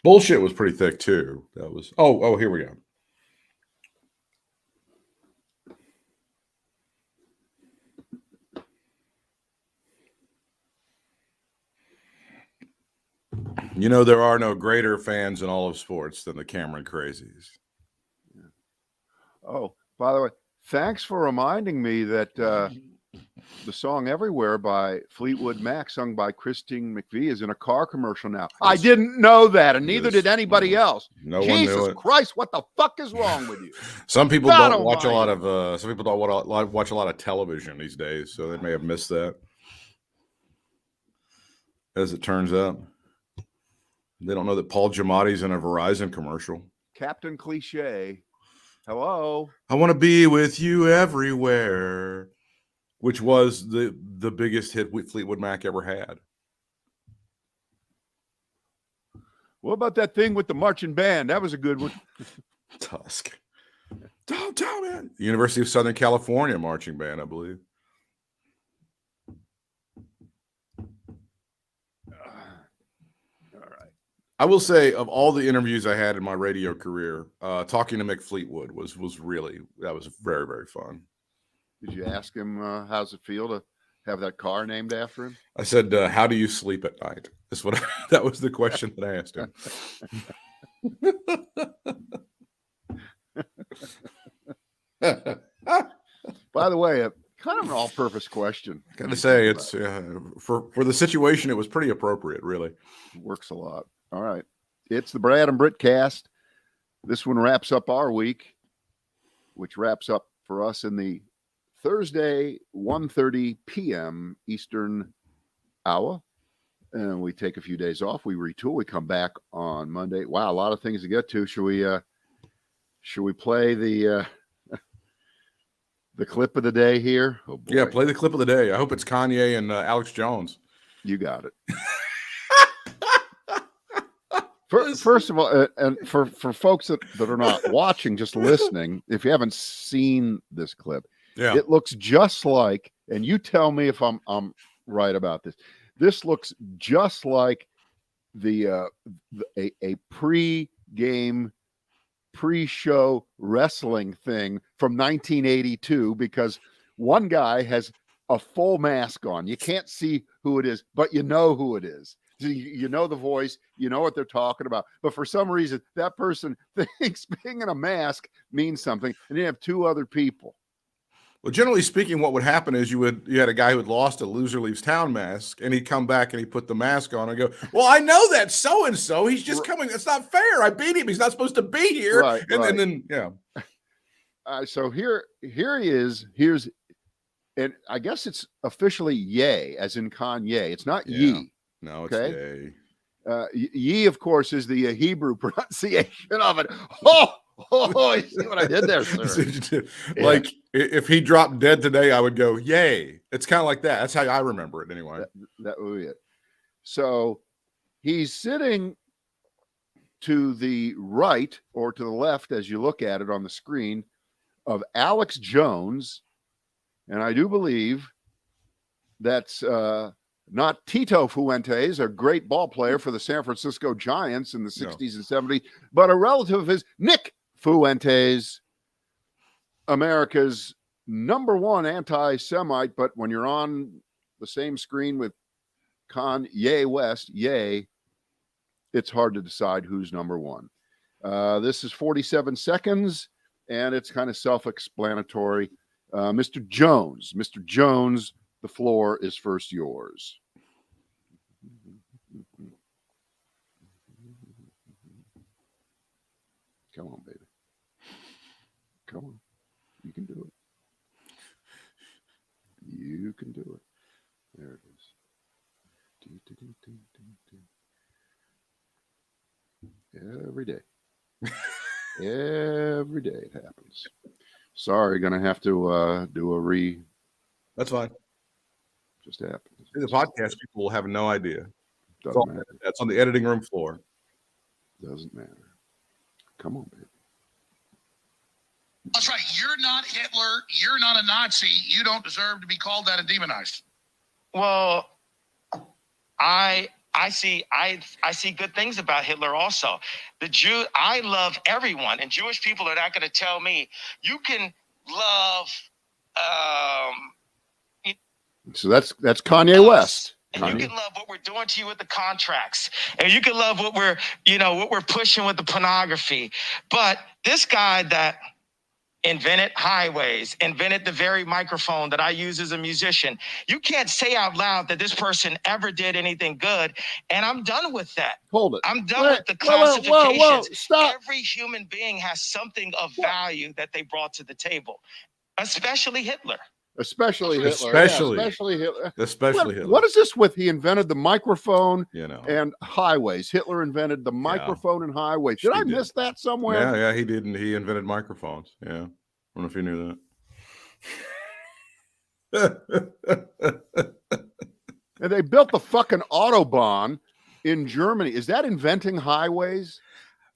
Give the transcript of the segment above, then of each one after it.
Bullshit was pretty thick too. That was here we go. You know, there are no greater fans in all of sports than the Cameron Crazies. Yeah. Oh, by the way, thanks for reminding me that the song Everywhere by Fleetwood Mac, sung by Christine McVie, is in a car commercial now. I didn't know that, and neither did anybody else. No one knew Jesus it. Christ, what the fuck is wrong with you? Some people don't watch a lot of watch a lot of television these days, so they may have missed that. As it turns out, they don't know that Paul Giamatti's in a Verizon commercial. Captain Cliche. Hello. I want to be with you everywhere, which was the biggest hit Fleetwood Mac ever had. What about that thing with the marching band? That was a good one. Tusk. Downtown, man. University of Southern California marching band, I believe. I will say, of all the interviews I had in my radio career, talking to Mick Fleetwood was very, very fun. Did you ask him how's it feel to have that car named after him? I said, how do you sleep at night? That was the question that I asked him. By the way, kind of an all-purpose question. Got to say, it's for the situation, it was pretty appropriate, really. Works a lot. All right. It's the Brad and Britt cast. This one wraps up our week, which wraps up for us in the Thursday, 1:30 p.m. Eastern hour. And we take a few days off. We retool. We come back on Monday. Wow, a lot of things to get to. Should we play the clip of the day here? Oh, boy. Yeah, play the clip of the day. I hope it's Kanye and Alex Jones. You got it. First of all, and for folks that are not watching, just listening, if you haven't seen this clip, it looks just like, and you tell me if I'm right about this. This looks just like a pre-game, pre-show wrestling thing from 1982, because one guy has a full mask on. You can't see who it is, but you know who it is. You know the voice, you know what they're talking about. But for some reason, that person thinks being in a mask means something, and you have two other people. Well, generally speaking, what would happen is you had a guy who had lost a loser leaves town mask, and he'd come back and he'd put the mask on and go, well, I know that so-and-so. He's just coming. It's not fair. I beat him. He's not supposed to be here. Right, and then, yeah. So here he is. And I guess it's officially Ye, as in Kanye. It's not Ye. No, it's Ye. Ye, of course, is the Hebrew pronunciation of it. Oh, you see what I did there, sir? Like, if he dropped dead today, I would go, yay. It's kind of like that. That's how I remember it anyway. That would be it. So he's sitting to the right or to the left, as you look at it on the screen, of Alex Jones. And I do believe that's not Tito Fuentes, a great ball player for the San Francisco Giants in the 60s and 70s, but a relative of his, Nick Fuentes, America's #1 anti-Semite. But when you're on the same screen with Kanye West, it's hard to decide who's #1. This is 47 seconds, and it's kind of self-explanatory. Mr. Jones, the floor is first yours. Come on, baby. Come on. You can do it. You can do it. There it is. Every day. Every day it happens. Sorry, gonna have to do a That's fine. Just happened. The podcast people will have no idea. Doesn't matter. That's on the editing room floor. Doesn't matter. Come on, baby. That's right. You're not Hitler. You're not a Nazi. You don't deserve to be called that and demonized. Well, I I see good things about Hitler also. I love everyone, and Jewish people are not going to tell me you can love So that's Kanye West. and you can love what we're doing to you with the contracts, and you can love what we're pushing with the pornography. But this guy that invented highways, invented the very microphone that I use as a musician, you can't say out loud that this person ever did anything good. And I'm done with that. Hold it. I'm done with the classifications. Whoa, stop. Every human being has something of value that they brought to the table, especially Hitler. Especially Hitler. Especially Hitler. What is this with? He invented the microphone, and highways. Hitler invented the microphone and highways. Did I miss that somewhere? Yeah, he didn't. He invented microphones. Yeah. I don't know if you knew that. And they built the fucking Autobahn in Germany. Is that inventing highways?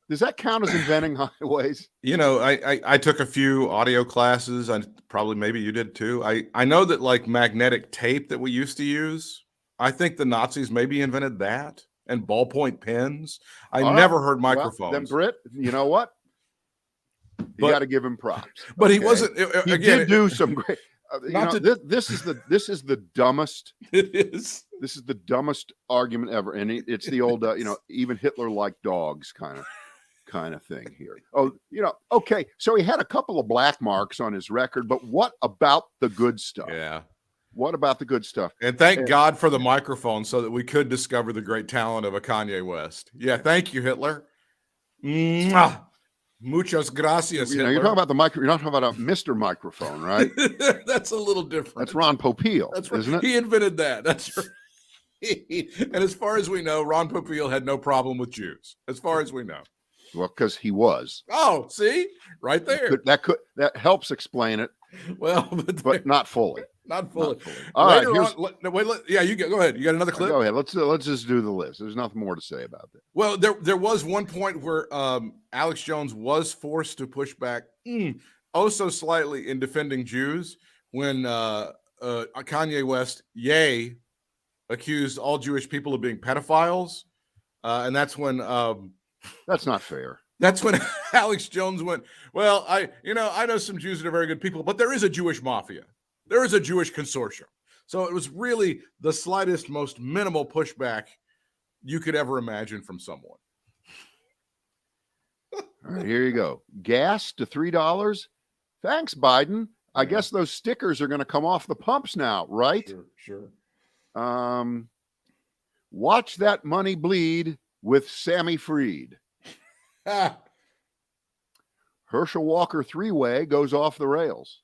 Does that count as inventing highways? I took a few audio classes. Maybe you did too. I know that like magnetic tape that we used to use, I think the Nazis maybe invented that, and ballpoint pens. I never heard microphones. Well, then Britt, you know what? You got to give him props. But he wasn't. He did do some great. This is the dumbest. It is. This is the dumbest argument ever, and it's the old even Hitler liked dogs kind of thing here. Okay, so he had a couple of black marks on his record, but what about the good stuff? Yeah. What about the good stuff? And thank God for the microphone so that we could discover the great talent of a Kanye West. Yeah, thank you, Hitler. Mwah. Muchas gracias, Hitler. You're talking about the micro. You're not talking about a Mr. Microphone, right? That's a little different. That's Ron Popeil, isn't it? He invented that. That's right. And as far as we know, Ron Popeil had no problem with Jews, as far as we know. Well, because he was. Oh, see? Right there. That helps explain it. Well, but not fully. Not fully. All right. You go ahead. You got another clip? Go ahead. Let's just do the list. There's nothing more to say about that. Well, there was one point where Alex Jones was forced to push back so slightly in defending Jews when Kanye West, accused all Jewish people of being pedophiles. And that's when that's not fair. That's when Alex Jones went, well, I know some Jews that are very good people, but there is a Jewish mafia. There is a Jewish consortium. So it was really the slightest, most minimal pushback you could ever imagine from someone. All right, here you go. Gas to $3. Thanks, Biden. I guess those stickers are going to come off the pumps now, right? Sure. Watch that money bleed with Sammy Freed. Herschel Walker three-way goes off the rails.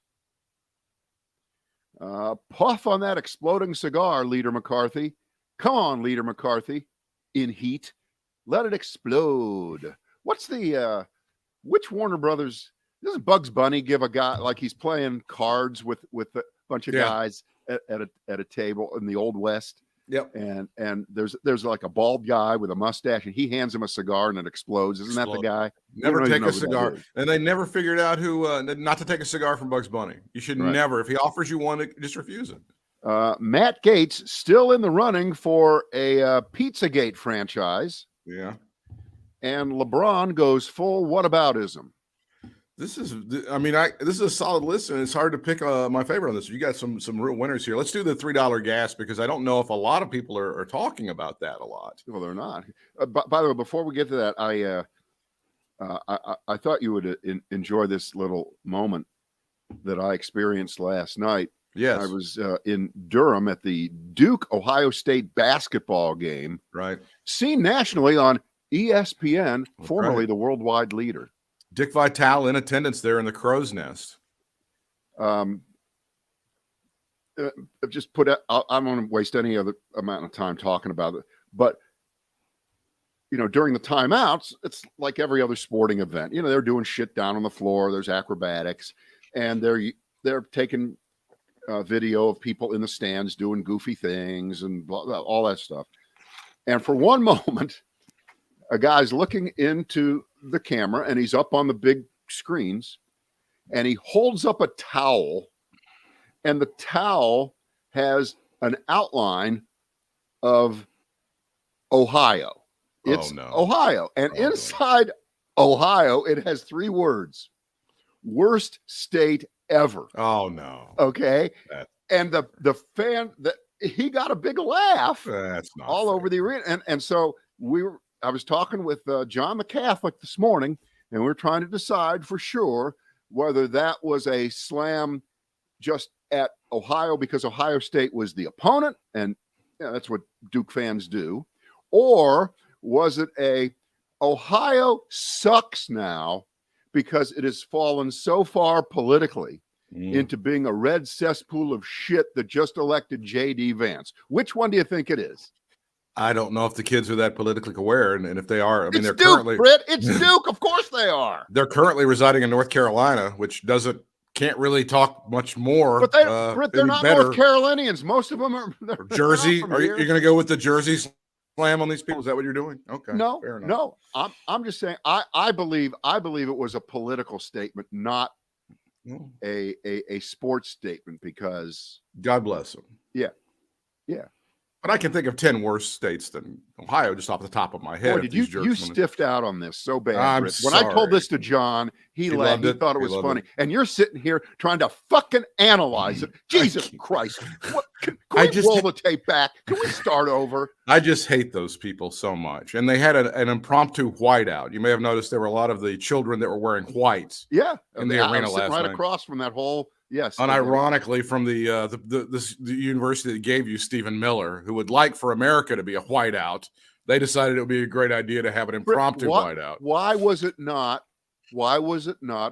Puff on that exploding cigar, Leader McCarthy. Come on, Leader McCarthy. In heat. Let it explode. What's which Warner Brothers? Doesn't Bugs Bunny give a guy like he's playing cards with a bunch of guys at a table in the Old West? Yep. And there's like a bald guy with a mustache, and he hands him a cigar and it explodes. Isn't that the guy? Never take a cigar. And they never figured out who not to take a cigar from Bugs Bunny. You should never. If he offers you one, just refuse it. Matt Gaetz still in the running for a Pizzagate franchise. Yeah. And LeBron goes full whataboutism. This is a solid list, and it's hard to pick my favorite on this. You got some real winners here. Let's do the $3 gas because I don't know if a lot of people are talking about that a lot. Well, they're not. By the way, before we get to that, I thought you would enjoy this little moment that I experienced last night. Yes, I was in Durham at the Duke Ohio State basketball game. Right, seen nationally on ESPN, formerly the worldwide leader. Dick Vitale in attendance there in the Crow's Nest. Just put it. I don't want to waste any other amount of time talking about it, but during the timeouts, it's like every other sporting event. They're doing shit down on the floor. There's acrobatics, and they're taking video of people in the stands doing goofy things and all that stuff. And for one moment, a guy's looking into the camera, and he's up on the big screens, and he holds up a towel, and the towel has an outline of Ohio. Oh, It's no. Ohio. And Oh, inside Ohio, it has 3 words. Worst state ever. Oh, no. Okay. That- And the fan that he got a big laugh That's not all fair. over the arena. And so I was talking with John the Catholic this morning, and we were trying to decide for sure whether that was a slam just at Ohio because Ohio State was the opponent, and that's what Duke fans do, or was it a Ohio sucks now because it has fallen so far politically into being a red cesspool of shit that just elected J.D. Vance? Which one do you think it is? I don't know if the kids are that politically aware, and if they are, I mean, It's they're Duke, currently Britt. It's Duke. Of course they are. they're currently residing in North Carolina, which can't really talk much more. But Britt, they're any not better. North Carolinians. Most of them are Or Jersey. from Are you here. going to go with the Jersey slam on these people? Is that what you're doing? Okay. No, fair enough. no. I'm just saying. I believe it was a political statement, not Well, a sports statement. Because God bless them. yeah. But I can think of 10 worse states than Ohio just off the top of my head. Boy, if did these you jerks wanna- stiffed out on this so bad, I'm Britt. When I told this to sorry. John, he laughed. loved He it. thought it He was loved funny. it. And you're sitting here trying to fucking analyze it. Jesus can't. Christ. What, can I we just- roll the tape back? Can we start over? I just hate those people so much. And they had an impromptu whiteout. You may have noticed there were a lot of the children that were wearing whites, Yeah. In the I arena was sitting last right night. across from that whole, yes. unironically from the university that gave you Stephen Miller, who would like for America to be a whiteout. They decided it would be a great idea to have an Britt, impromptu whiteout. Why was it not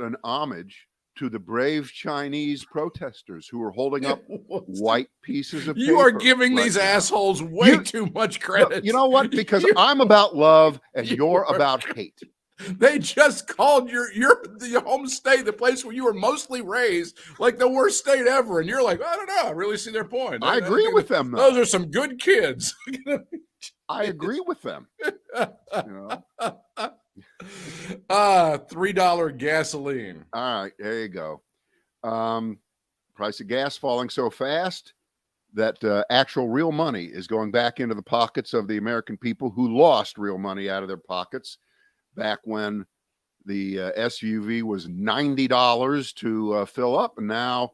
an homage to the brave Chinese protesters who were holding up white pieces of You are paper giving right these now? assholes way too much credit. You know what? Because You- I'm about love and you you're are- about hate. They just called your home state, the place where you were mostly raised, like the worst state ever, and you're like, I don't know, I really see their point. I agree with them, though. Those are some good kids. I agree with them. You know? $3 gasoline. All right, there you go. Price of gas falling so fast that actual real money is going back into the pockets of the American people who lost real money out of their pockets back when the SUV was $90 to fill up. And now,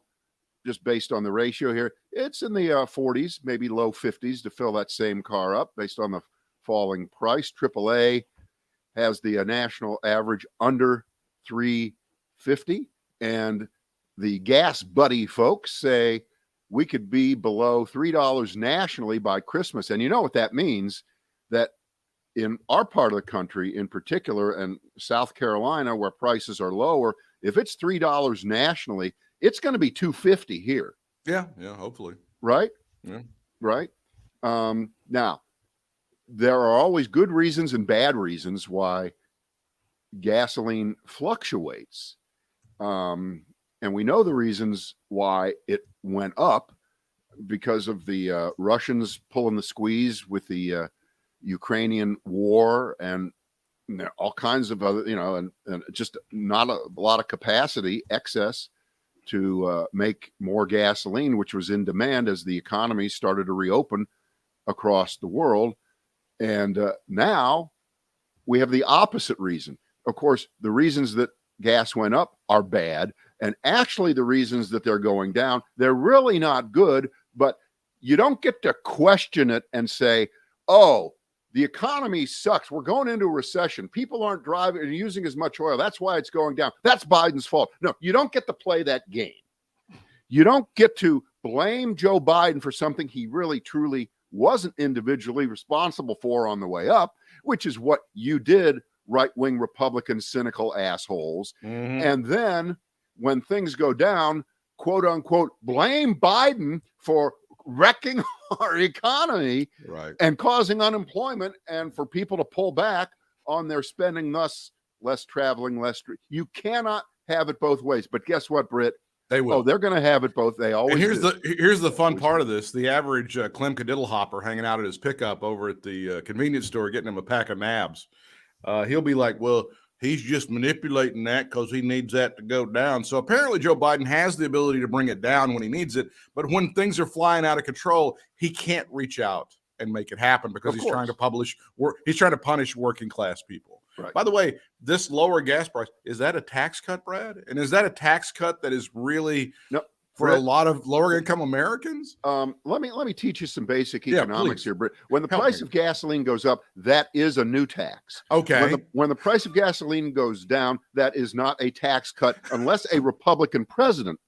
just based on the ratio here, it's in the 40s, maybe low 50s to fill that same car up based on the falling price. AAA has the national average under $3.50. And the gas buddy folks say we could be below $3 nationally by Christmas. And you know what that means? That in our part of the country in particular, and South Carolina, where prices are lower, if it's $3 nationally, it's going to be $2.50 here. Yeah, hopefully. Right? Yeah. Right? Now, there are always good reasons and bad reasons why gasoline fluctuates. And we know the reasons why it went up because of the Russians pulling the squeeze with the Ukrainian war and all kinds of other, and just not a lot of capacity, excess to make more gasoline, which was in demand as the economy started to reopen across the world. And now we have the opposite reason. Of course, the reasons that gas went up are bad. And actually, the reasons that they're going down, they're really not good. But you don't get to question it and say, oh, the economy sucks. We're going into a recession. People aren't driving and using as much oil. That's why it's going down. That's Biden's fault. No, you don't get to play that game. You don't get to blame Joe Biden for something he really, truly wasn't individually responsible for on the way up, which is what you did, right-wing Republican cynical assholes. Mhm. And then when things go down, quote unquote, blame Biden for wrecking our economy Right. and causing unemployment and for people to pull back on their spending, thus less traveling, less. You cannot have it both ways. But guess what, Britt? They will. Oh, they're going to have it both. They always And do. here's the fun part of this. The average Clem Cadiddlehopper hanging out at his pickup over at the convenience store getting him a pack of nabs. He'll be like, well, he's just manipulating that because he needs that to go down. So apparently Joe Biden has the ability to bring it down when he needs it. But when things are flying out of control, he can't reach out and make it happen because Of he's trying to course. he's trying to punish working class people. Right. By the way, this lower gas price, is that a tax cut, Brad? And is that a tax cut that is really No, for Britt, a lot of lower income Americans? let me teach you some basic Yeah, economics please. here, Britt. When the Help price me. of gasoline goes up, that is a new tax. Okay. When the price of gasoline goes down, that is not a tax cut unless a Republican president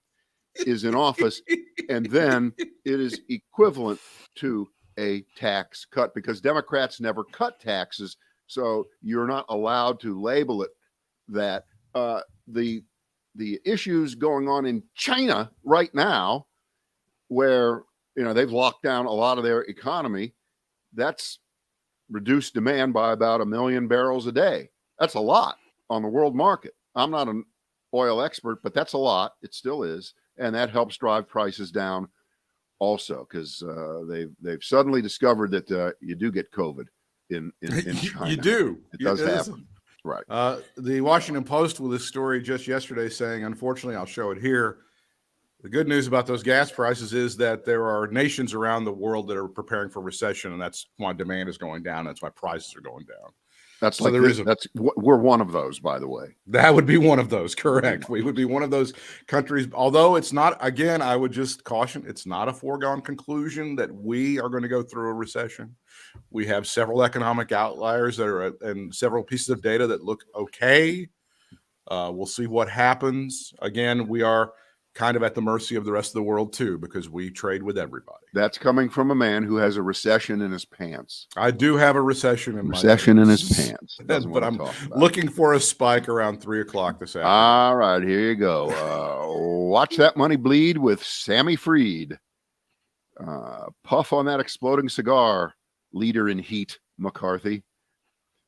is in office, and then it is equivalent to a tax cut because Democrats never cut taxes, so you're not allowed to label it that. The issues going on in China right now, where they've locked down a lot of their economy, that's reduced demand by about 1 million barrels a day. That's a lot on the world market. I'm not an oil expert, but that's a lot. It still is, and that helps drive prices down also because they've suddenly discovered that you do get COVID in China. You do. It does happen. Right. The Washington Post with this story just yesterday saying, unfortunately, I'll show it here. The good news about those gas prices is that there are nations around the world that are preparing for recession, and that's why demand is going down. That's why prices are going down. That's So like there this, is a- that's we're one of those, by the way. That would be one of those, correct. We would be one of those countries, although it's not, again, I would just caution, it's not a foregone conclusion that we are going to go through a recession. We have several economic outliers that are, and several pieces of data that look okay. We'll see what happens. Again, we are kind of at the mercy of the rest of the world too, because we trade with everybody. That's coming from a man who has a recession in his pants. I do have a recession in his pants. But I'm looking for a spike around 3:00 this afternoon. All right, here you go. Watch that money bleed with Sammy Freed. Puff on that exploding cigar, leader in heat, McCarthy.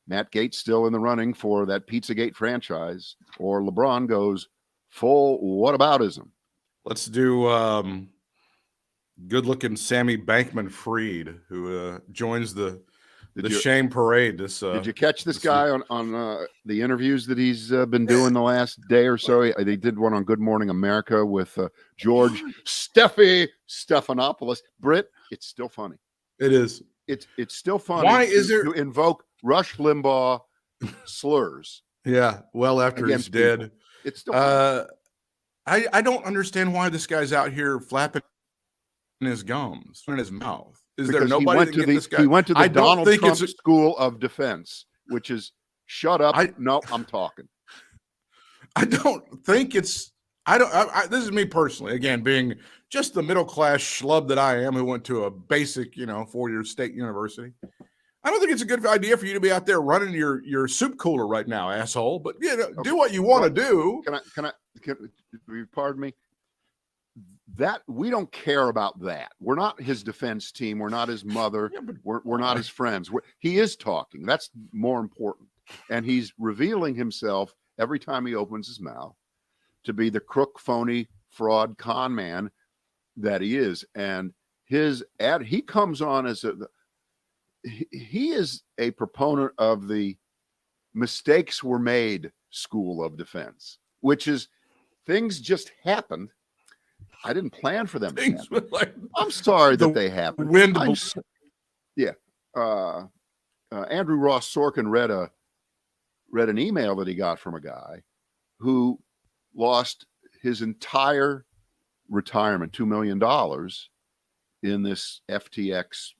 Matt Gaetz still in the running for that Pizzagate franchise, or LeBron goes full whataboutism. Let's do good-looking Sammy Bankman-Fried, who joins the shame parade. Did you catch this guy on the interviews that he's been doing the last day or so? They did one on Good Morning America with George Stephanopoulos. Britt, it's still funny. It is. It's still funny. Why is there to invoke Rush Limbaugh slurs? Yeah, well, after he's dead. People. It's still funny. I don't understand why this guy's out here flapping his gums in his mouth. Is because there nobody that this guy? He went to the Donald Trump it's School of Defense, which is shut up. No, I'm talking. I don't think it's. This is me personally. Again, being just the middle class schlub that I am, who went to a basic, 4-year state university. I don't think it's a good idea for you to be out there running your soup cooler right now, asshole. But do what you want to do. Can you pardon me? That we don't care about that. We're not his defense team. We're not his mother. Yeah, but we're not his friends. He is talking. That's more important. And he's revealing himself every time he opens his mouth to be the crook, phony, fraud, con man that he is. And he comes on as he is a proponent of the mistakes were made school of defense, which is things just happened. I didn't plan for them to happen. I'm sorry that they happened. Andrew Ross Sorkin read an email that he got from a guy who lost his entire retirement, $2 million, in this FTX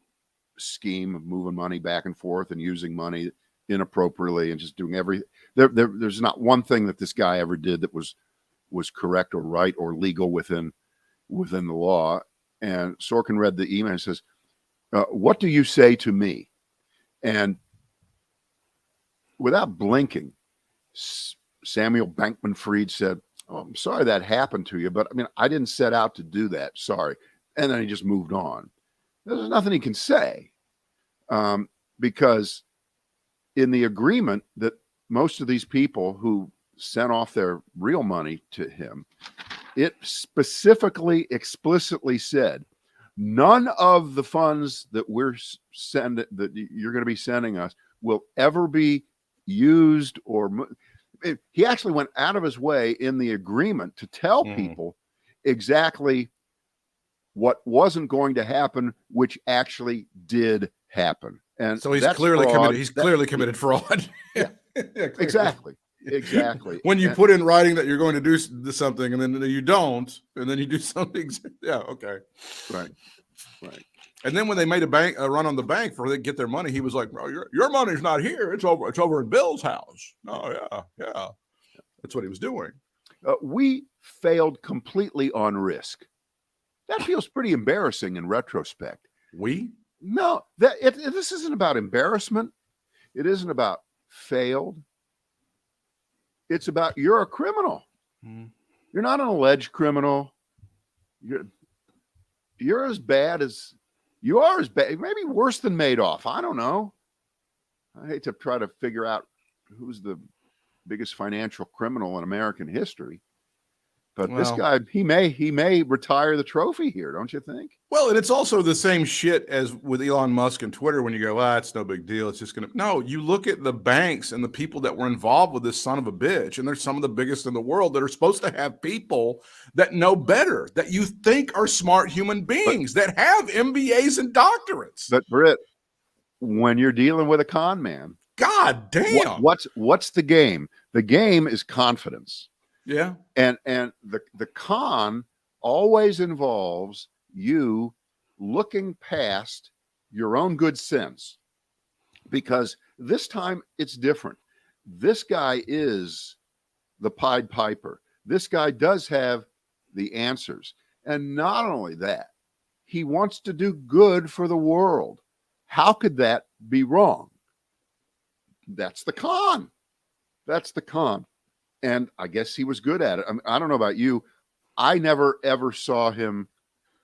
scheme of moving money back and forth and using money inappropriately and just doing everything. There's not one thing that this guy ever did that was correct or right or legal within the law. And Sorkin read the email and says, what do you say to me? And without blinking, Samuel Bankman-Fried said, "Oh, I'm sorry that happened to you, but I mean, I didn't set out to do that. Sorry." And then he just moved on. There's nothing he can say because in the agreement that most of these people who sent off their real money to him, it specifically, explicitly said, none of the funds that that you're going to be sending us will ever be used or he actually went out of his way in the agreement to tell people exactly what wasn't going to happen, which actually did happen. And So he's that's clearly fraud. committed. He's clearly committed fraud. Yeah. Yeah, clearly. Exactly. When you And- put in writing that you're going to do something and then you don't, and then you do something. Yeah. Okay. right. And then when they made a run on the bank for they get their money, he was like, "Bro, your money's not here. It's over in Bill's house." Oh yeah. That's what he was doing. We failed completely on risk. That feels pretty embarrassing in retrospect. No, this isn't about embarrassment. It isn't about failed. It's about you're a criminal. You're not an alleged criminal. You're as bad as you are, as bad, maybe worse than Madoff. I don't know. I hate to try to figure out who's the biggest financial criminal in American history. But this guy, he may retire the trophy here, don't you think? Well, and it's also the same shit as with Elon Musk and Twitter when you go, it's no big deal. It's just going to, no, you look at the banks and the people that were involved with this son of a bitch, and they're some of the biggest in the world that are supposed to have people that know better, that you think are smart human beings, that have MBAs and doctorates. But Britt, when you're dealing with a con man, God damn. What's the game? The game is confidence. Yeah. And the con always involves you looking past your own good sense, because this time it's different. This guy is the Pied Piper. This guy does have the answers. And not only that, he wants to do good for the world. How could that be wrong? That's the con. And I guess he was good at it. I don't know about you. I never, ever saw him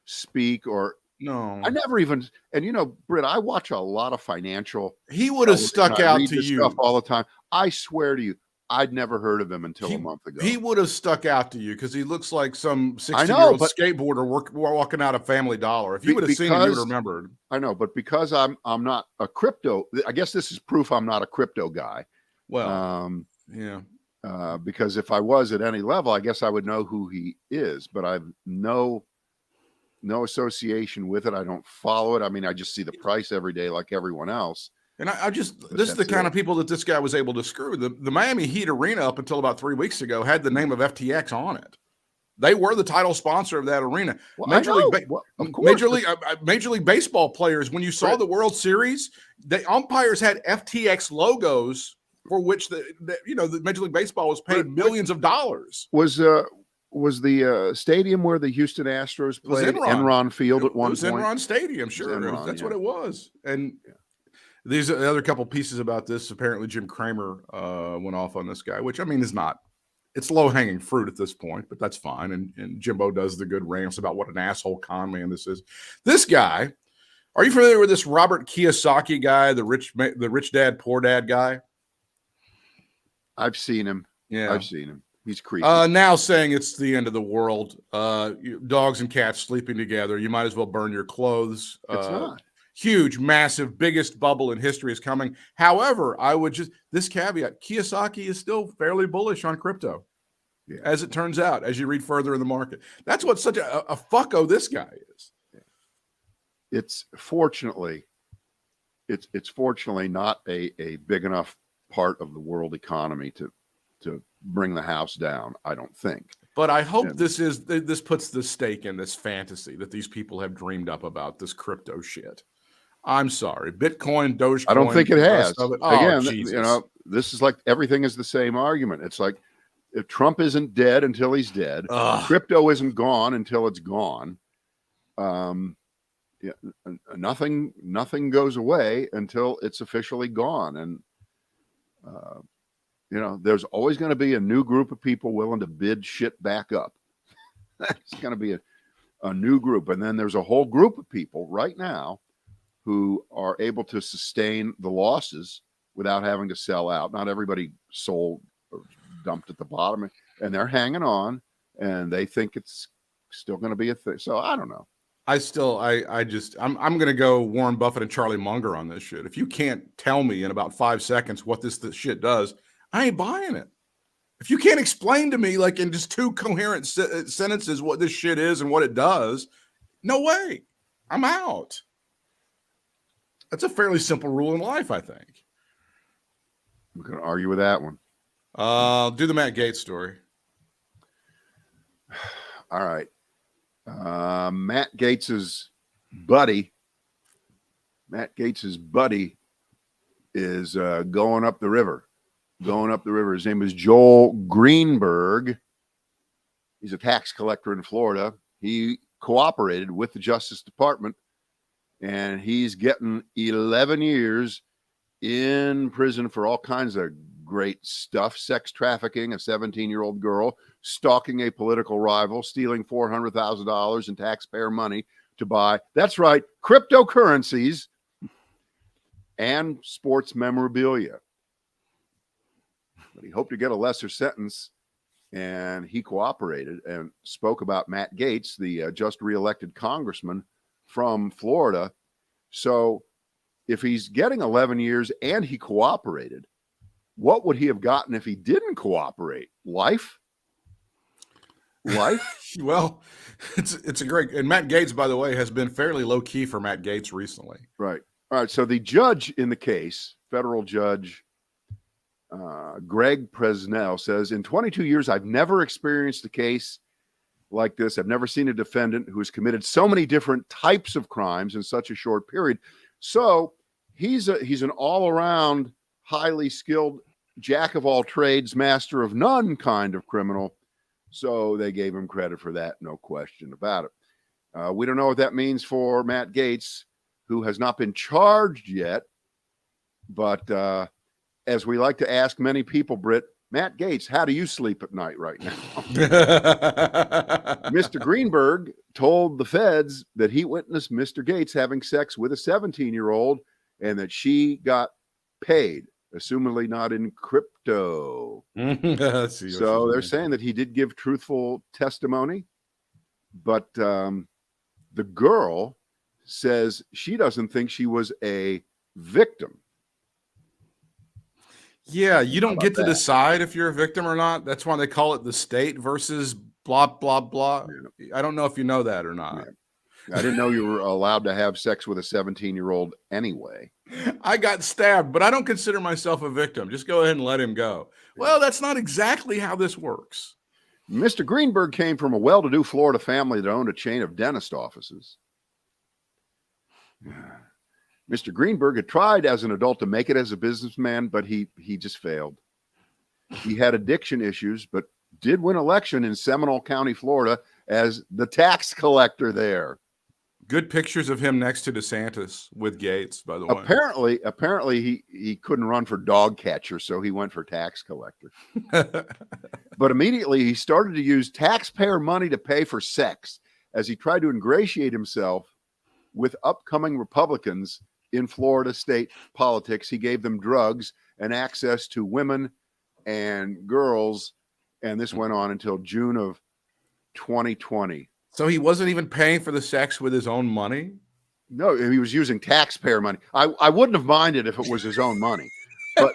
speak or no. I never even, and Britt, I watch a lot of financial. He would have stuck out to you stuff all the time. I swear to you, I'd never heard of him until a month ago. He would have stuck out to you because he looks like some 60-year-old skateboarder walking out of Family Dollar. If you would have seen him, you would have remembered. I know, but because I'm not a crypto, I guess this is proof I'm not a crypto guy. Well, yeah. Because if I was at any level, I guess I would know who he is, but I've no association with it. I don't follow it. I mean, I just see the price every day like everyone else. And this is the kind of people that this guy was able to screw. The Miami Heat arena up until about 3 weeks ago had the name of FTX on it. They were the title sponsor of that arena. Well, Major League Baseball players, when you saw the World Series, the umpires had FTX logos for which the Major League Baseball was paid millions of dollars. Was the stadium where the Houston Astros played Enron Field at one point? It was Enron Stadium, sure. That's what it was. And these are the other couple pieces about this. Apparently, Jim Cramer went off on this guy, which is not. It's low-hanging fruit at this point, but that's fine. And Jimbo does the good rants about what an asshole con man this is. This guy, are you familiar with this Robert Kiyosaki guy, the rich dad, poor dad guy? I've seen him. Yeah, I've seen him. He's creepy. Now saying it's the end of the world. Dogs and cats sleeping together. You might as well burn your clothes. It's not. Huge, massive, biggest bubble in history is coming. However, this caveat, Kiyosaki is still fairly bullish on crypto, as it turns out, as you read further in the market. That's what such a fucko this guy is. It's fortunately not a big enough part of the world economy to bring the house down, I don't think. But I hope this puts the stake in this fantasy that these people have dreamed up about this crypto shit. I'm sorry. Bitcoin, Dogecoin. I don't think it has. Again, Jesus. This is like everything is the same argument. It's like if Trump isn't dead until he's dead, crypto isn't gone until it's gone. Nothing goes away until it's officially gone. And there's always going to be a new group of people willing to bid shit back up. It's going to be a new group. And then there's a whole group of people right now who are able to sustain the losses without having to sell out. Not everybody sold or dumped at the bottom, and they're hanging on, and they think it's still going to be a thing. So I don't know. I'm going to go Warren Buffett and Charlie Munger on this shit. If you can't tell me in about 5 seconds what this shit does, I ain't buying it. If you can't explain to me like in just 2 coherent sentences what this shit is and what it does, no way. I'm out. That's a fairly simple rule in life, I think. I'm going to argue with that one. Do the Matt Gaetz story. All right. Matt Gaetz's buddy is going up the river. His name is Joel Greenberg. He's a tax collector in Florida. He cooperated with the Justice Department, and he's getting 11 years in prison for all kinds of great stuff: sex trafficking a 17-year-old girl, stalking a political rival, stealing $400,000 in taxpayer money to buy, that's right, cryptocurrencies and sports memorabilia. But he hoped to get a lesser sentence, and he cooperated and spoke about Matt Gaetz, the just reelected congressman from Florida. So if he's getting 11 years and he cooperated, what would he have gotten if he didn't cooperate? Life? Well, it's a great, and Matt Gaetz, by the way, has been fairly low key for Matt Gaetz recently. Right. All right. So the judge in the case, federal judge Greg Presnell, says, in 22 years, I've never experienced a case like this. I've never seen a defendant who has committed so many different types of crimes in such a short period. So he's an all-around, highly skilled, jack of all trades, master of none kind of criminal. So they gave him credit for that, no question about it. We don't know what that means for Matt Gaetz, who has not been charged yet. But as we like to ask many people, Britt, Matt Gaetz, how do you sleep at night right now? Mr. Greenberg told the feds that he witnessed Mr. Gaetz having sex with a 17-year-old and that she got paid, assumedly not in crypto. So they're saying that he did give truthful testimony, but the girl says she doesn't think she was a victim. Yeah, you don't get to decide if you're a victim or not. That's why they call it the state versus blah, blah, blah. Yeah. I don't know if you know that or not. Yeah. I didn't know you were allowed to have sex with a 17-year-old anyway. I got stabbed, but I don't consider myself a victim. Just go ahead and let him go. Yeah. Well, that's not exactly how this works. Mr. Greenberg came from a well-to-do Florida family that owned a chain of dentist offices. Mr. Greenberg had tried as an adult to make it as a businessman, but he just failed. He had addiction issues, but did win election in Seminole County, Florida, as the tax collector there. Good pictures of him next to DeSantis with Gaetz, by the way. Apparently he couldn't run for dog catcher, so he went for tax collector. But immediately he started to use taxpayer money to pay for sex as he tried to ingratiate himself with upcoming Republicans in Florida state politics. He gave them drugs and access to women and girls, and this went on until June of 2020. So he wasn't even paying for the sex with his own money? No, he was using taxpayer money. I wouldn't have minded if it was his own money. But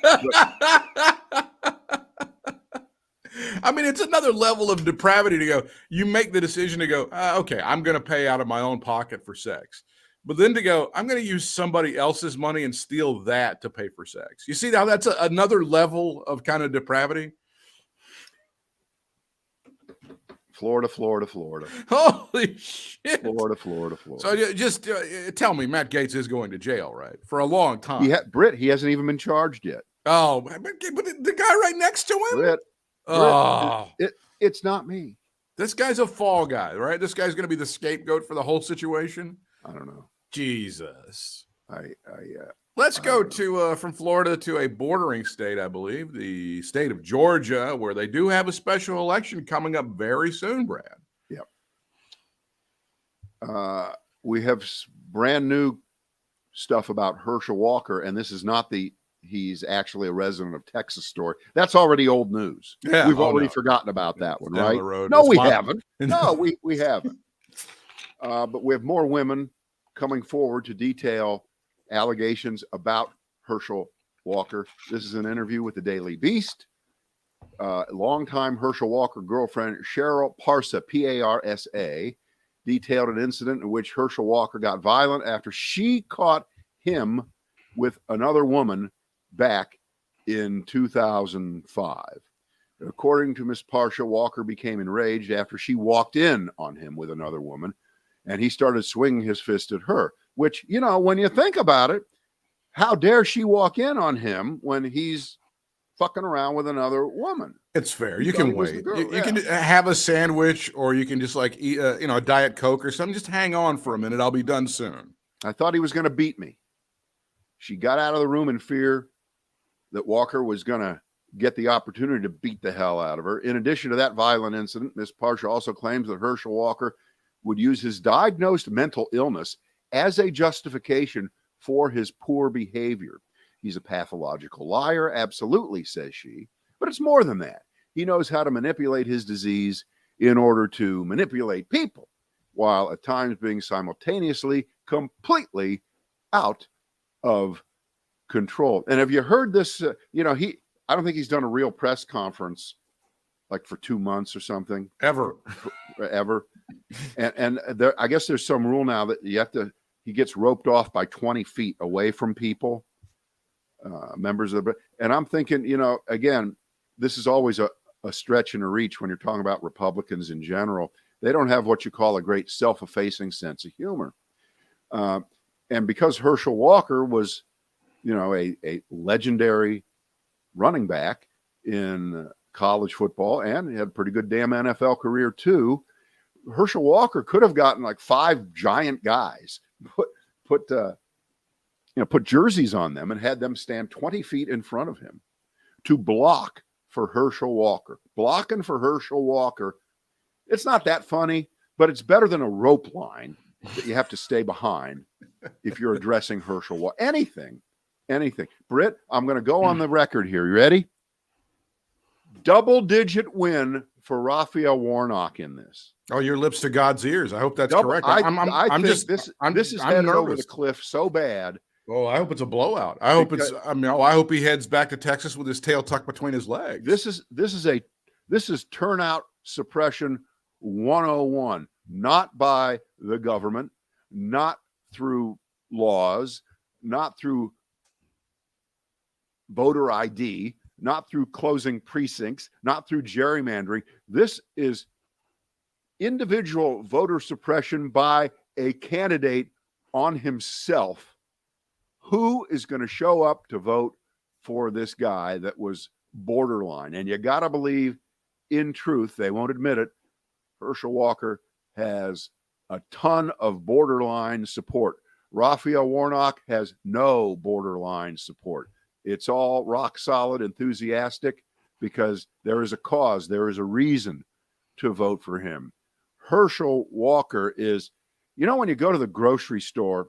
I mean, it's another level of depravity to go, you make the decision to go, okay, I'm going to pay out of my own pocket for sex. But then to go, I'm going to use somebody else's money and steal that to pay for sex. You see how that's another level of kind of depravity? Florida. Holy shit. Florida. So just tell me, Matt Gaetz is going to jail, right? For a long time. Britt, he hasn't even been charged yet. Oh, but the guy right next to him? Britt, it's not me. This guy's a fall guy, right? This guy's going to be the scapegoat for the whole situation? I don't know. Jesus. Let's go to from Florida to a bordering state, I believe, the state of Georgia, where they do have a special election coming up very soon, Brad. Yep. We have brand new stuff about Herschel Walker, and this is not he's actually a resident of Texas story. That's already old news. Yeah, we've already forgotten about that one, right? No, we haven't. No, we haven't. But we have more women coming forward to detail allegations about Herschel Walker. This is an interview with the Daily Beast. Longtime Herschel Walker girlfriend Cheryl Parsa, Parsa, detailed an incident in which Herschel Walker got violent after she caught him with another woman back in 2005. According to Miss Parsha, Walker became enraged after she walked in on him with another woman, and he started swinging his fist at her, which, you know, when you think about it, how dare she walk in on him when he's fucking around with another woman? It's fair. He You thought can he was the wait. girl, You yeah. can have a sandwich, or you can just like eat, a Diet Coke or something. Just hang on for a minute. I'll be done soon. I thought he was going to beat me. She got out of the room in fear that Walker was going to get the opportunity to beat the hell out of her. In addition to that violent incident, Ms. Parsha also claims that Herschel Walker would use his diagnosed mental illness as a justification for his poor behavior. He's a pathological liar, absolutely, says she. But it's more than that. He knows how to manipulate his disease in order to manipulate people, while at times being simultaneously completely out of control. And have you heard this? I don't think he's done a real press conference like for 2 months or something Ever. And there, I guess there's some rule now that he gets roped off by 20 feet away from people, members of the, and I'm thinking, again, this is always a stretch and a reach when you're talking about Republicans in general. They don't have what you call a great self-effacing sense of humor. And because Herschel Walker was, a legendary running back in college football, and he had a pretty good damn NFL career too, Herschel Walker could have gotten like 5 giant guys, put jerseys on them and had them stand 20 feet in front of him to block for Herschel Walker. Blocking for Herschel Walker, it's not that funny, but it's better than a rope line that you have to stay behind if you're addressing Herschel Walker. Anything. Britt, I'm going to go on the record here. You ready? Double-digit win for Raphael Warnock in this. Oh, your lips to God's ears. I hope that's correct. I I'm think just this I'm is headed nervous. over the cliff so bad. Oh, I hope it's a blowout. I hope he heads back to Texas with his tail tucked between his legs. This is turnout suppression 101, not by the government, not through laws, not through voter ID, not through closing precincts, not through gerrymandering. This is individual voter suppression by a candidate on himself who is going to show up to vote for this guy that was borderline. And you got to believe, in truth, they won't admit it, Herschel Walker has a ton of borderline support. Raphael Warnock has no borderline support. It's all rock solid, enthusiastic, because there is a cause, there is a reason to vote for him. Herschel Walker is, when you go to the grocery store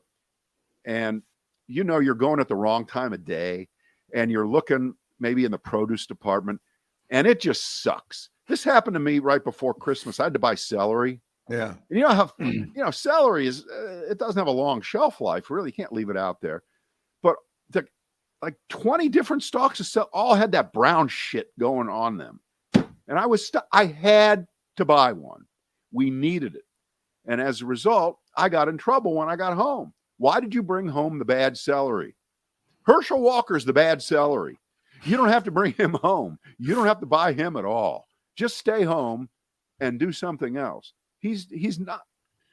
and you're going at the wrong time of day and you're looking maybe in the produce department and it just sucks. This happened to me right before Christmas. I had to buy celery. Yeah. And you know how, celery is, it doesn't have a long shelf life. Really, you can't leave it out there. But like 20 different stalks of celery all had that brown shit going on them. And I had to buy one. We needed it. And as a result, I got in trouble when I got home. Why did you bring home the bad celery? Herschel Walker's the bad celery. You don't have to bring him home. You don't have to buy him at all. Just stay home and do something else. He's not.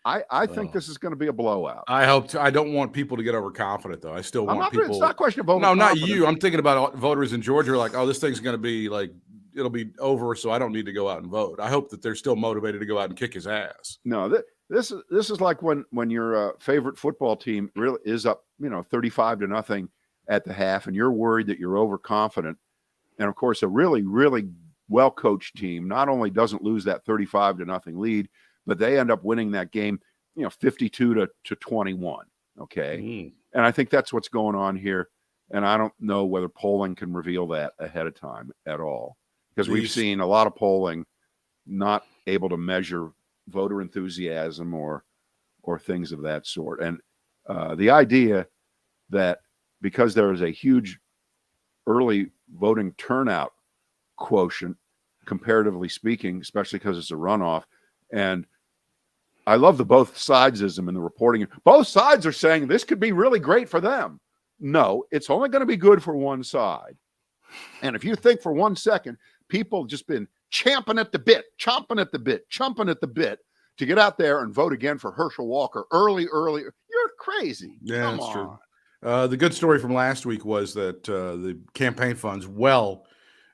I think this is going to be a blowout. I hope I don't want people to get overconfident, though. I still want people. It's not a question of No, overconfidence. not you. I'm thinking about voters in Georgia like, oh, this thing's going to be like, it'll be over, so I don't need to go out and vote. I hope that they're still motivated to go out and kick his ass. No, this is like when your favorite football team really is up, 35-0 at the half, and you're worried that you're overconfident. And of course, a really, really well-coached team not only doesn't lose that 35-0 lead, but they end up winning that game, 52-21. Okay. And I think that's what's going on here. And I don't know whether polling can reveal that ahead of time at all, because we've seen a lot of polling not able to measure voter enthusiasm or things of that sort. And the idea that because there is a huge early voting turnout quotient, comparatively speaking, especially because it's a runoff, and I love the both sidesism in the reporting. Both sides are saying this could be really great for them. No, it's only going to be good for one side. And if you think for 1 second, people just been chomping at the bit to get out there and vote again for Herschel Walker early. You're crazy. Yeah, Come that's on. true. The good story from last week was that the campaign funds well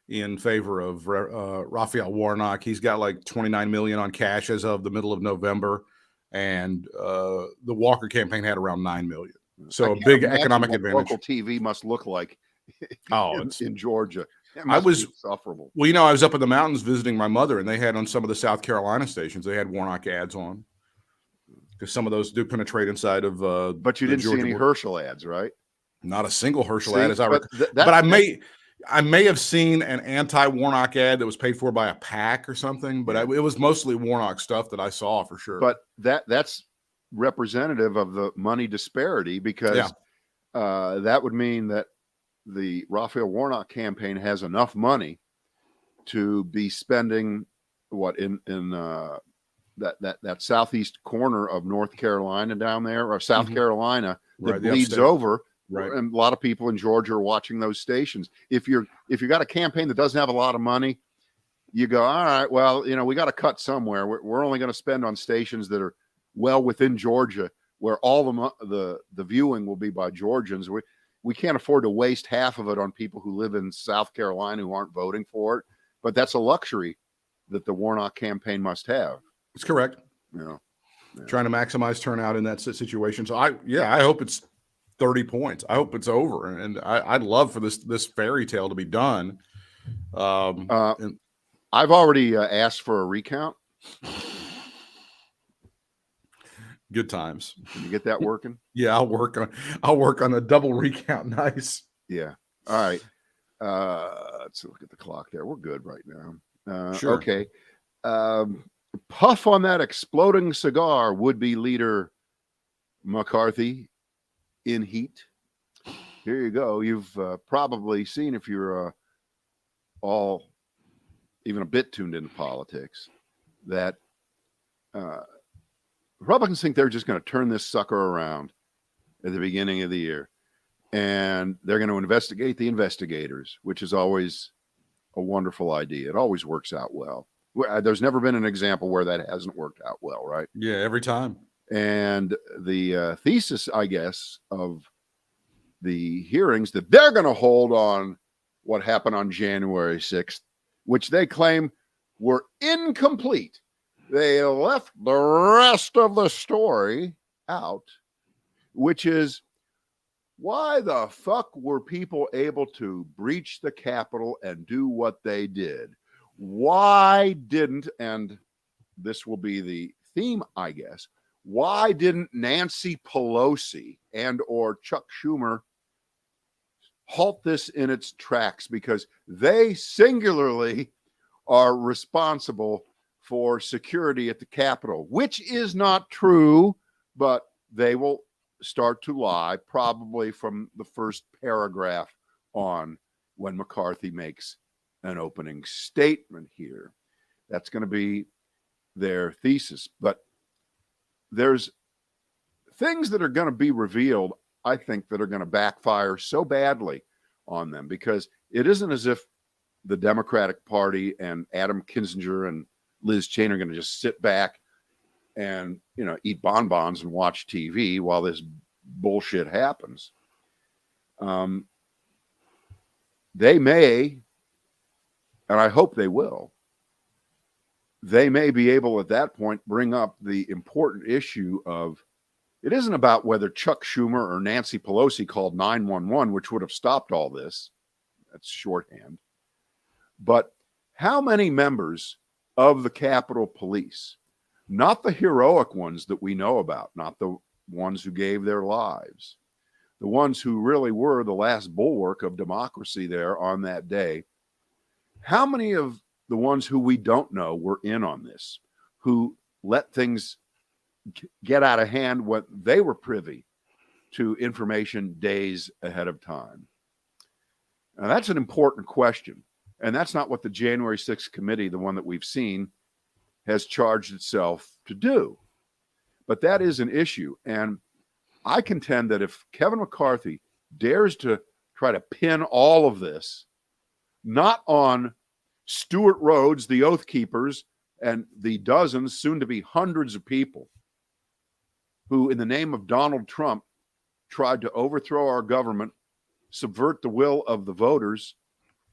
in favor of Raphael Warnock. He's got like $29 million on cash as of the middle of November, and the Walker campaign had around $9 million. So a big economic advantage. Local TV must look like in Georgia. I was insufferable. Well, you know, I was up in the mountains visiting my mother, and they had on some of the South Carolina stations, they had Warnock ads on, because some of those do penetrate inside of. But you didn't see any Herschel ads, right? Not a single Herschel ad, as I recall. But But I may have seen an anti-Warnock ad that was paid for by a PAC or something. But it was mostly Warnock stuff that I saw for sure. But that's representative of the money disparity, because that would mean that the Raphael Warnock campaign has enough money to be spending in that southeast corner of North Carolina down there, or South Carolina, that bleeds upstate. over. Right. And a lot of people in Georgia are watching those stations. If you got a campaign that doesn't have a lot of money, you go, all right, well, we got to cut somewhere. We're only going to spend on stations that are well within Georgia, where all the viewing will be by Georgians. We can't afford to waste half of it on people who live in South Carolina who aren't voting for it. But that's a luxury that the Warnock campaign must have. It's correct. Trying to maximize turnout in that situation. So I hope it's 30 points. I hope it's over, and I'd love for this fairy tale to be done. I've already asked for a recount. Good times. Can you get that working? Yeah, I'll work on a double recount. Nice. Yeah. All right. Let's look at the clock there. We're good right now. Sure. Okay. Puff on that exploding cigar, would-be leader McCarthy in heat. Here you go. You've probably seen, if you're all even a bit tuned into politics, that Republicans think they're just going to turn this sucker around at the beginning of the year, and they're going to investigate the investigators, which is always a wonderful idea. It always works out well. There's never been an example where that hasn't worked out well, right? Yeah, every time. And the thesis, I guess, of the hearings that they're going to hold on what happened on January 6th, which they claim were incomplete. They left the rest of the story out, which is, why the fuck were people able to breach the Capitol and do what they did? Why didn't, and this will be the theme, I guess, why didn't Nancy Pelosi and or Chuck Schumer halt this in its tracks? Because they singularly are responsible for security at the Capitol, which is not true, but they will start to lie probably from the first paragraph on, when McCarthy makes an opening statement here. That's going to be their thesis. But there's things that are going to be revealed, I think, that are going to backfire so badly on them, because it isn't as if the Democratic Party and Adam Kinzinger and Liz Cheney are going to just sit back and, eat bonbons and watch TV while this bullshit happens. They may, and I hope they will, they may be able at that point bring up the important issue of, it isn't about whether Chuck Schumer or Nancy Pelosi called 911, which would have stopped all this. That's shorthand. But how many members of the Capitol Police, not the heroic ones that we know about, not the ones who gave their lives, the ones who really were the last bulwark of democracy there on that day, how many of the ones who we don't know were in on this, who let things get out of hand when they were privy to information days ahead of time? Now, that's an important question. And that's not what the January 6th committee, the one that we've seen, has charged itself to do. But that is an issue. And I contend that if Kevin McCarthy dares to try to pin all of this, not on Stuart Rhodes, the Oath Keepers, and the dozens, soon to be hundreds of people who, in the name of Donald Trump, tried to overthrow our government, subvert the will of the voters,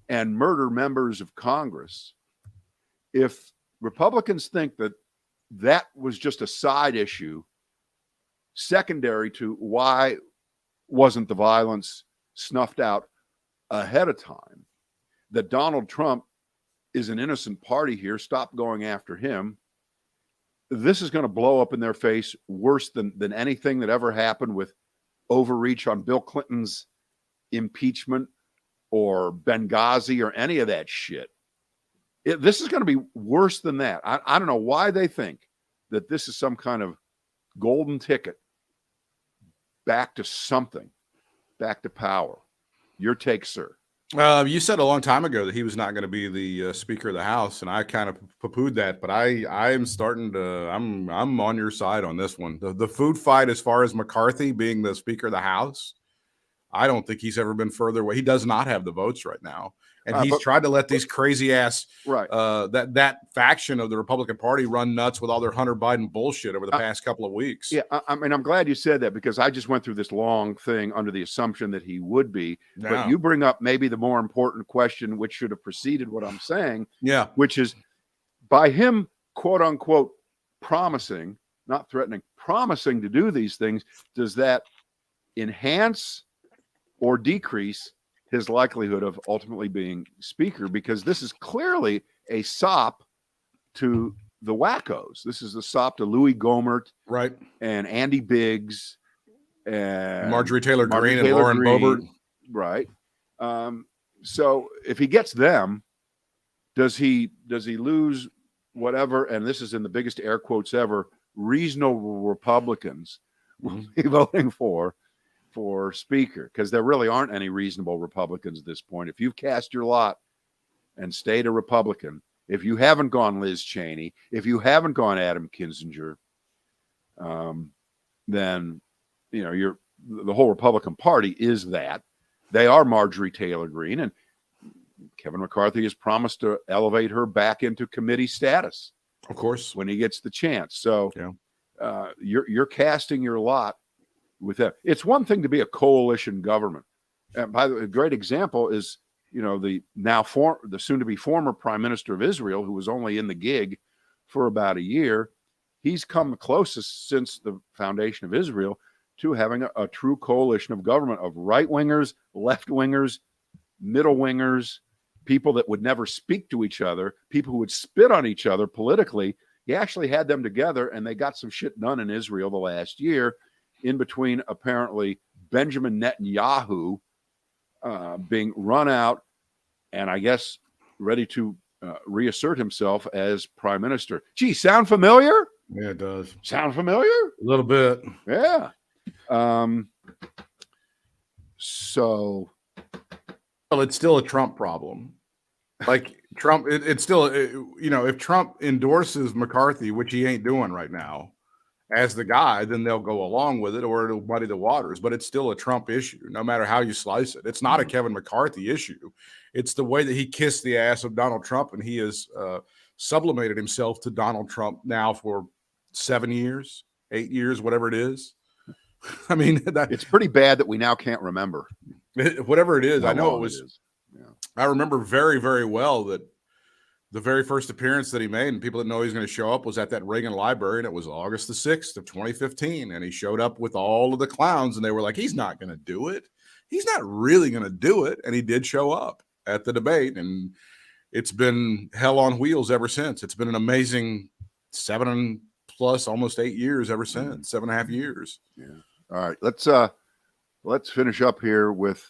and murder members of Congress. If Republicans think that that was just a side issue, secondary to why wasn't the violence snuffed out ahead of time, that Donald Trump is an innocent party here, stop going after him, this is going to blow up in their face worse than anything that ever happened with overreach on Bill Clinton's impeachment or Benghazi or any of that shit. This is going to be worse than that. I don't know why they think that this is some kind of golden ticket back to something, back to power. Your take, sir. You said a long time ago that he was not going to be the Speaker of the House, and I kind of poo-pooed that. But I am starting to. I'm on your side on this one. The food fight, as far as McCarthy being the Speaker of the House, I don't think he's ever been further away. He does not have the votes right now, and he's tried to let these crazy ass that faction of the Republican Party run nuts with all their Hunter Biden bullshit over the past couple of weeks. Yeah, I mean, I'm glad you said that, because I just went through this long thing under the assumption that he would be. No. But you bring up maybe the more important question, which should have preceded what I'm saying. Yeah, which is, by him, quote unquote, promising, not threatening, promising to do these things, does that enhance or decrease his likelihood of ultimately being Speaker? Because this is clearly a sop to the wackos. This is a sop to Louis Gohmert, right, and Andy Biggs, and Marjorie Taylor Greene and Lauren Boebert. Right. So if he gets them, does he lose whatever? And this is in the biggest air quotes ever, reasonable Republicans will be voting for Speaker, because there really aren't any reasonable Republicans at this point. If you've cast your lot and stayed a Republican, if you haven't gone Liz Cheney, if you haven't gone Adam Kinzinger, then you're the whole Republican Party is that. They are Marjorie Taylor Greene, and Kevin McCarthy has promised to elevate her back into committee status, of course, when he gets the chance. So yeah. You're casting your lot with that. It's one thing to be a coalition government. And by the way, a great example is, the soon-to-be former Prime Minister of Israel, who was only in the gig for about a year. He's come the closest since the foundation of Israel to having a true coalition of government of right-wingers, left-wingers, middle-wingers, people that would never speak to each other, people who would spit on each other politically. He actually had them together, and they got some shit done in Israel the last year, in between apparently Benjamin Netanyahu being run out and I guess ready to reassert himself as prime minister. Gee, sound familiar? Yeah, it does. Sound familiar? A little bit. Yeah. So. Well, it's still a Trump problem. Like Trump, it's still, if Trump endorses McCarthy, which he ain't doing right now, as the guy, then they'll go along with it, or it'll muddy the waters. But it's still a Trump issue, no matter how you slice it. It's not a Kevin McCarthy issue. It's the way that he kissed the ass of Donald Trump, and he has sublimated himself to Donald Trump now for 7 years, 8 years, whatever it is. I mean, it's pretty bad that we now can't remember. Whatever it is, I know it was. was. Yeah. I remember very, very well that the very first appearance that he made, and people didn't know he was going to show up, was at that Reagan Library, and it was August the 6th of 2015. And he showed up with all of the clowns, and they were like, he's not going to do it. He's not really going to do it. And he did show up at the debate, and it's been hell on wheels ever since. It's been an amazing 7+ almost 8 years ever since, 7.5 years. Yeah. All right. Let's finish up here with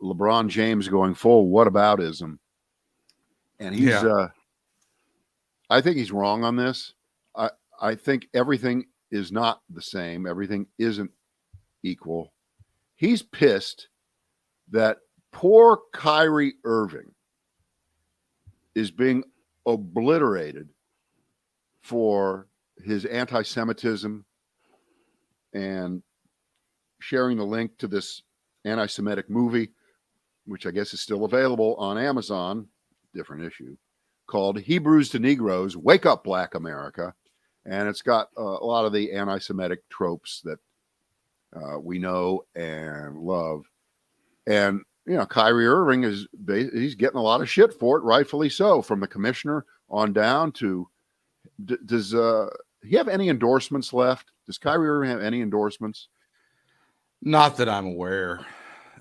LeBron James going full whataboutism. And he's, I think he's wrong on this. I think everything is not the same. Everything isn't equal. He's pissed that poor Kyrie Irving is being obliterated for his anti-Semitism and sharing the link to this anti-Semitic movie, which I guess is still available on Amazon, different issue, called Hebrews to Negroes, Wake Up Black America. And it's got a lot of the anti-Semitic tropes that we know and love. And, you know, Kyrie Irving he's getting a lot of shit for it, rightfully so, from the commissioner on down to, does he have any endorsements left? Does Kyrie Irving have any endorsements? Not that I'm aware.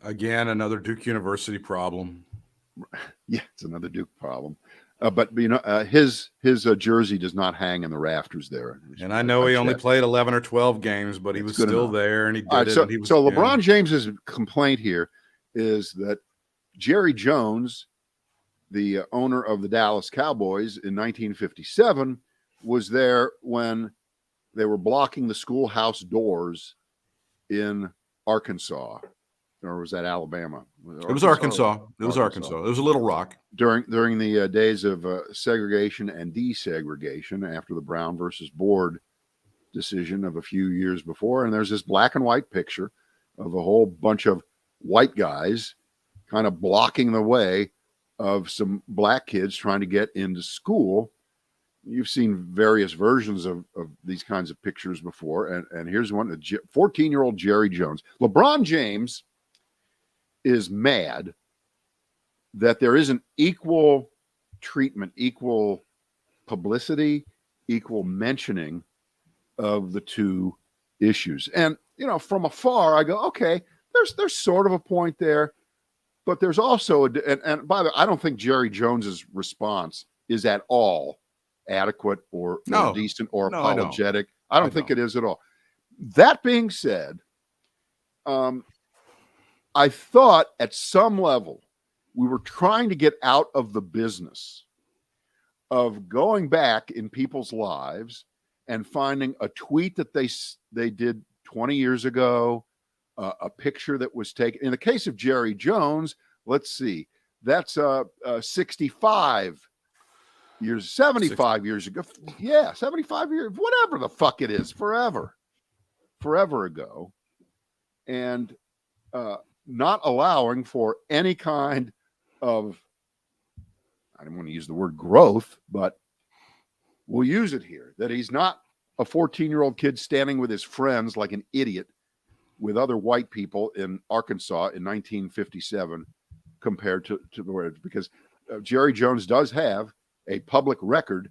Again, another Duke University problem. Yeah, it's another Duke problem. But you know, his jersey does not hang in the rafters there. And I know he only played 11 or 12 games, but he was still enough there, and he did it. So, and he was, so LeBron James's complaint here is that Jerry Jones, the owner of the Dallas Cowboys in 1957, was there when they were blocking the schoolhouse doors in Arkansas. Or was that Alabama? It was Arkansas. It was Arkansas. It was a Little Rock. During the days of segregation and desegregation after the Brown versus Board decision of a few years before. And there's this black and white picture of a whole bunch of white guys kind of blocking the way of some black kids trying to get into school. You've seen various versions of these kinds of pictures before. And here's one, 14-year-old Jerry Jones. LeBron James is mad that there isn't equal treatment, equal publicity, equal mentioning of the two issues. And, you know, from afar, I go, okay, there's sort of a point there, but there's also, and by the way, I don't think Jerry Jones's response is at all adequate or decent or apologetic. I don't think it is at all. That being said, I thought at some level we were trying to get out of the business of going back in people's lives and finding a tweet that they did 20 years ago, a picture that was taken. In the case of Jerry Jones, let's see, that's 65 years, 75 years ago. Yeah, 75 years, whatever the fuck it is, forever ago. And not allowing for any kind of, I don't want to use the word growth, but we'll use it here, that he's not a 14-year-old kid standing with his friends like an idiot with other white people in Arkansas in 1957 compared to because Jerry Jones does have a public record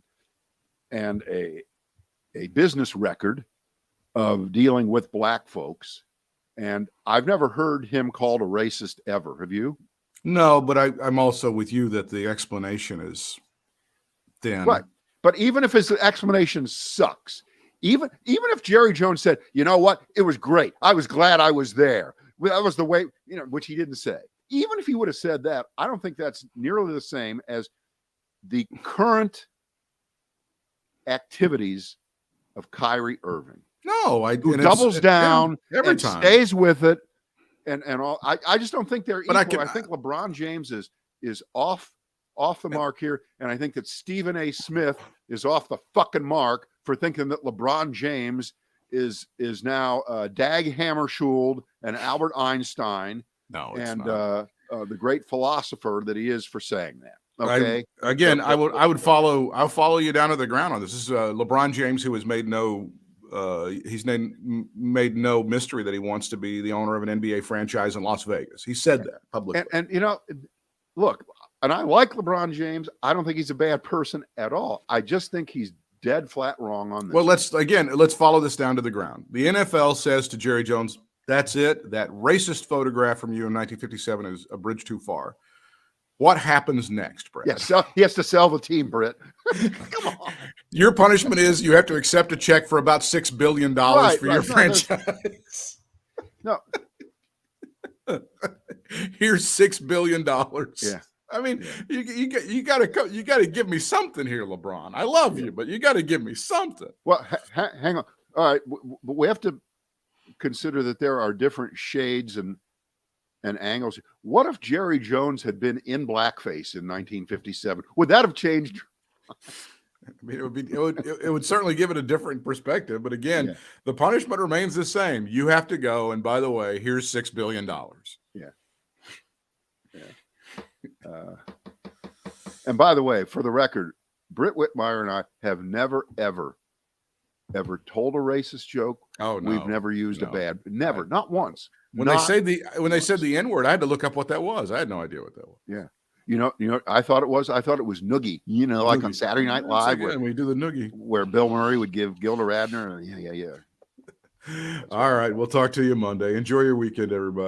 and a business record of dealing with black folks. And I've never heard him called a racist ever. Have you? No, but I'm also with you that the explanation is thin. Right. But even if his explanation sucks, even if Jerry Jones said, you know what, it was great, I was glad I was there, that was the way, you know, which he didn't say. Even if he would have said that, I don't think that's nearly the same as the current activities of Kyrie Irving. No, who doubles down every and time stays with it, and all. I just don't think they're equal. But I think LeBron James is off the mark here, and I think that Stephen A. Smith is off the fucking mark for thinking that LeBron James is now Dag Hammarskjöld and Albert Einstein, and the great philosopher that he is for saying that. Okay. I'll follow you down to the ground on this. This is LeBron James, who has made no mystery that he wants to be the owner of an NBA franchise in Las Vegas. He said that publicly. And you know, look, and I like LeBron James. I don't think he's a bad person at all. I just think he's dead flat wrong on this. Well, let's follow this down to the ground. The NFL says to Jerry Jones, that's it. That racist photograph from you in 1957 is a bridge too far. What happens next, Brett? Yes, he has to sell the team, Britt. Come on. Your punishment is you have to accept a check for about $6 billion for your franchise. No. Here's $6 billion. Yeah. I mean, you gotta give me something here, LeBron. I love you, but you got to give me something. Well, hang on. All right, but we have to consider that there are different shades and angles. What if Jerry Jones had been in blackface in 1957? Would that have changed? I mean, it would certainly give it a different perspective. But again, Yeah. the punishment remains the same. You have to go, and by the way, here's $6 billion. Yeah. And by the way, for the record, Britt Whitmire and I have never, ever told a racist joke. Oh no, We've never used a bad, never, not once. When they said the N-word, I had to look up what that was. I had no idea what that was. Yeah. You know, I thought it was noogie, you know, like on Saturday Night Live when we do the noogie, where Bill Murray would give Gilda Radner. Yeah. All right. We'll talk to you Monday. Enjoy your weekend, everybody.